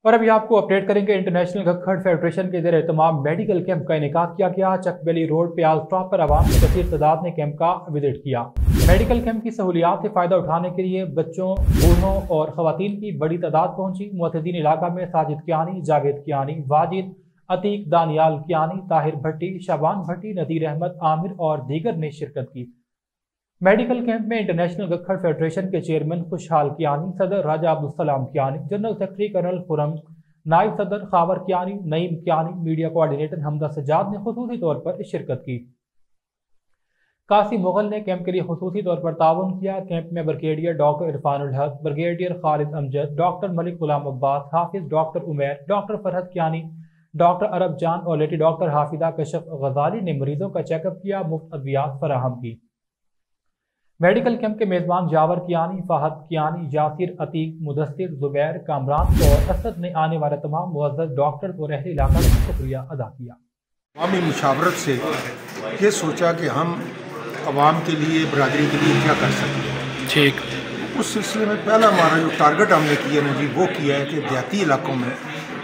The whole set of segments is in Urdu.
اور ابھی آپ کو اپڈیٹ کریں گے انٹرنیشنل گکھڑ فیڈریشن کے زیر اہتمام میڈیکل کیمپ کا انعقاد کیا گیا۔ چک ویلی روڈ پیاز اسٹاپ پر عوام کی کثیر تعداد نے کیمپ کا وزٹ کیا۔ میڈیکل کیمپ کی سہولیات سے فائدہ اٹھانے کے لیے بچوں، بوڑھوں اور خواتین کی بڑی تعداد پہنچی۔ معتدین علاقہ میں ساجد کیانی، جاوید کیانی، واجد، عتیق، دانیال کیانی، طاہر بھٹی، شابان بھٹی، نذیر احمد، عامر اور دیگر نے شرکت کی۔ میڈیکل کیمپ میں انٹرنیشنل گکھڑ فیڈریشن کے چیئرمین خوشحال کیانی، صدر Raja Abdussalam Kayani, general secretary colonel Khurram, نائب صدر خاور کیانی، نعیم کیانی، میڈیا کوارڈینیٹر حمدہ سجاد نے خصوصی طور پر شرکت کی۔ قاسم مغل نے کیمپ کے لیے خصوصی طور پر تعاون کیا۔ کیمپ میں بریگیڈیئر ڈاکٹر عرفان الحق، بریگیڈیئر خالد امجد، ڈاکٹر ملک غلام عباس، حافظ ڈاکٹر عمیر، ڈاکٹر فرحت کیانی، ڈاکٹر عرب جان اور لیڈی ڈاکٹر حافظہ کشف غزالی نے مریضوں کا چیک اپ کیا، مفت ادویات فراہم کی۔ میڈیکل کیمپ کے میزبان جاور کیانی، فہد کیانی، یاسر، عتیق، مدثر، زبیر، کامران اور اسد نے آنے والے تمام معزز ڈاکٹرز اور اہل علاقہ کا شکریہ ادا کیا۔ عوامی مشاورت سے یہ سوچا کہ ہم عوام کے لیے، برادری کے لیے کیا کر سکتے ہیں۔ ٹھیک، اس سلسلے میں پہلا ہمارا جو ٹارگٹ ہم نے کیا نا جی، وہ کیا ہے کہ دیہاتی علاقوں میں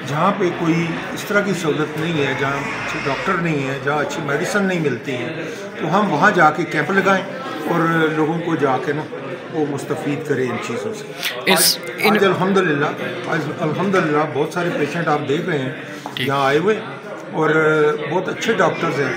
جہاں پہ کوئی اس طرح کی سہولت نہیں ہے، جہاں اچھے ڈاکٹر نہیں ہیں، جہاں اچھی میڈیسن نہیں ملتی ہے، تو ہم وہاں جا کے کیمپ لگائیں اور لوگوں کو جا کے نا وہ مستفید کریں ان چیزوں سے۔ آج الحمدللہ بہت سارے پیشنٹ آپ دیکھ رہے ہیں یہاں آئے ہوئے اور بہت اچھے ڈاکٹرز ہیں۔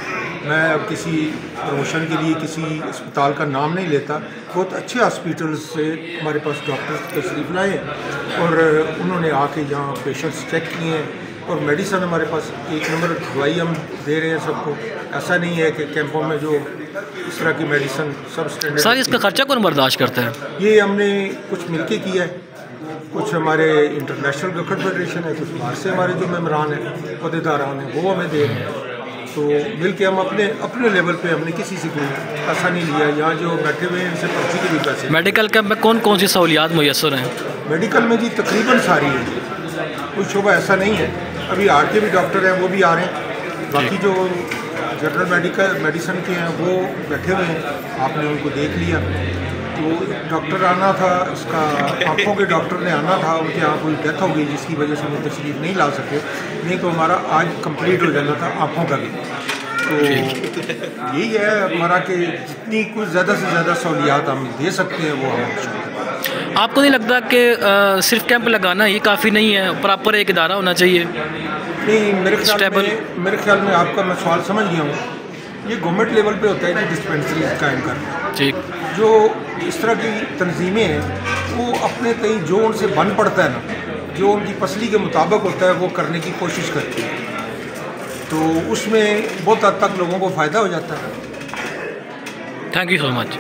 میں اب کسی پروموشن کے لیے کسی اسپتال کا نام نہیں لیتا، بہت اچھے ہاسپیٹل سے ہمارے پاس ڈاکٹر تشریف لائے ہیں اور انہوں نے آ کے یہاں پیشنٹس چیک کیے ہیں اور میڈیسن ہمارے پاس 1 نمبر دوائی ہم دے رہے ہیں سب کو۔ ایسا نہیں ہے کہ کیمپوں میں جو اس طرح کی میڈیسن سب اسٹینڈرڈ۔ سر اس کا خرچہ کون برداشت کرتا ہے؟ یہ ہم نے کچھ مل کے کیا ہے، کچھ ہمارے انٹرنیشنل گکھڑ فیڈریشن ہے، کچھ باہر سے ہمارے جو ممبران ہیں، عہدیداران ہیں، وہ ہمیں دے رہے ہیں۔ تو مل کے ہم اپنے لیول پہ ہم نے کسی سے کوئی پیسہ نہیں لیا۔ یہاں جو بیٹھے ہوئے ہیں ان سے پرچی کے بھی پیسے۔ میڈیکل کیمپ میں کون کون سی سہولیات میسر ہیں؟ میڈیکل میں جی تقریباً ساری ہے، کوئی شعبہ ایسا نہیں ہے۔ ابھی آر کے بھی ڈاکٹر ہیں، وہ بھی آ رہے ہیں۔ باقی جو جنرل میڈیسن کے ہیں وہ بیٹھے ہوئے ہیں، آپ نے ان کو دیکھ لیا۔ تو ڈاکٹر آنا تھا، اس کا آنکھوں کے ڈاکٹر نے آنا تھا، ان کے یہاں کوئی ڈیتھ ہو گئی جس کی وجہ سے وہ تشریف نہیں لا سکے، نہیں تو ہمارا آج کمپلیٹ ہو جانا تھا آنکھوں کا بھی۔ تو یہی ہے ہمارا کہ جتنی کچھ زیادہ سے زیادہ سہولیات ہم دے سکتے ہیں وہ ہم۔ آپ کو نہیں لگتا کہ صرف کیمپ لگانا یہ کافی نہیں ہے، پراپر ایک ادارہ ہونا چاہیے؟ نہیں، میرے خیال میں آپ کا میں سوال سمجھ گیا ہوں۔ یہ گورنمنٹ لیول پہ ہوتا ہے کہ ڈسپینسریز قائم کرنا۔ ٹھیک، جو اس طرح کی تنظیمیں ہیں وہ اپنے تئیں جو ان سے بن پڑتا ہے نا، جو ان کی پسلی کے مطابق ہوتا ہے وہ کرنے کی کوشش کرتی ہے، تو اس میں بہت حد تک لوگوں کو فائدہ ہو جاتا ہے۔ Thank you so much.